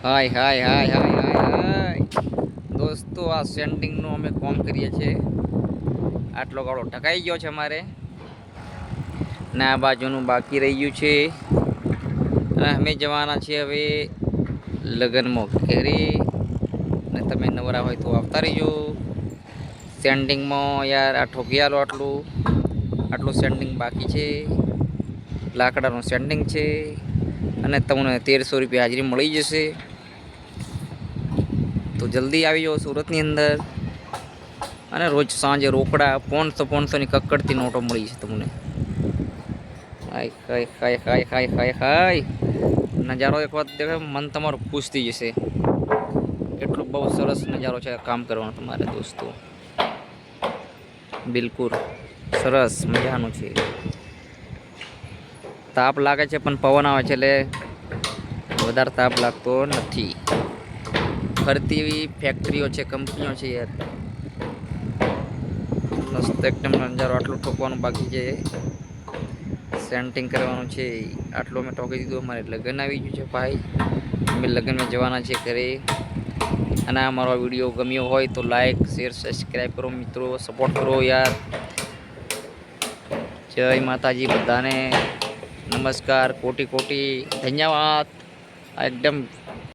હાય હાય હાય હાય હાય હાય દોસ્તો, આ સેન્ટિંગનું અમે કોમ કરીએ છીએ. આટલો ગાળો ઢકાઈ ગયો છે અમારે, ને આ બાજુનું બાકી રહી ગયું છે. અને અમે જવાના છીએ હવે લગ્નમાં ઘેરે. ને તમે નવરા હોય તો આવતા રહીજો સેન્ટિંગમાં. યાર આ ઠોકિયાલો આટલું સેન્ટિંગ બાકી છે. લાકડાનું સેન્ટિંગ છે અને તમને 1300 રૂપિયા હાજરી મળી જશે. તો જલ્દી આવી જાઓ સુરતની અંદર. અને રોજ સાંજે રોકડા 500-500ની કક્કડતી નોટો મળી છે તમને. હાય હાય હાય હાય હાય હાય હાય નજારો એક વાત દેખે મન તમારું ખુશ થઈ જશે. એટલો બહુ સરસ નજારો છે કામ કરવાનો તમારે દોસ્તો. બિલકુલ સરસ મજાનું છે. તાપ લાગે છે પણ પવન આવે છે એટલે વધારે તાપ લાગતો નથી. ફરતી એવી ફેક્ટરીઓ છે, કંપનીઓ છે યાર. મસ્ત એકદમ નજારો. આટલું ઠોકવાનું બાકી છે, સેન્ટિંગ કરવાનું છે. આટલું અમે ઠોકી દીધું. અમારે લગ્ન આવી ગયું છે ભાઈ. અમે લગ્નમાં જવાના છીએ ઘરે. અને આ મારો વિડીયો ગમ્યો હોય તો લાઈક શેર સબસ્ક્રાઈબ કરો મિત્રો. સપોર્ટ કરો યાર. જય માતાજી બધાને. નમસ્કાર, કોટી કોટી ધન્યવાદ. એકદમ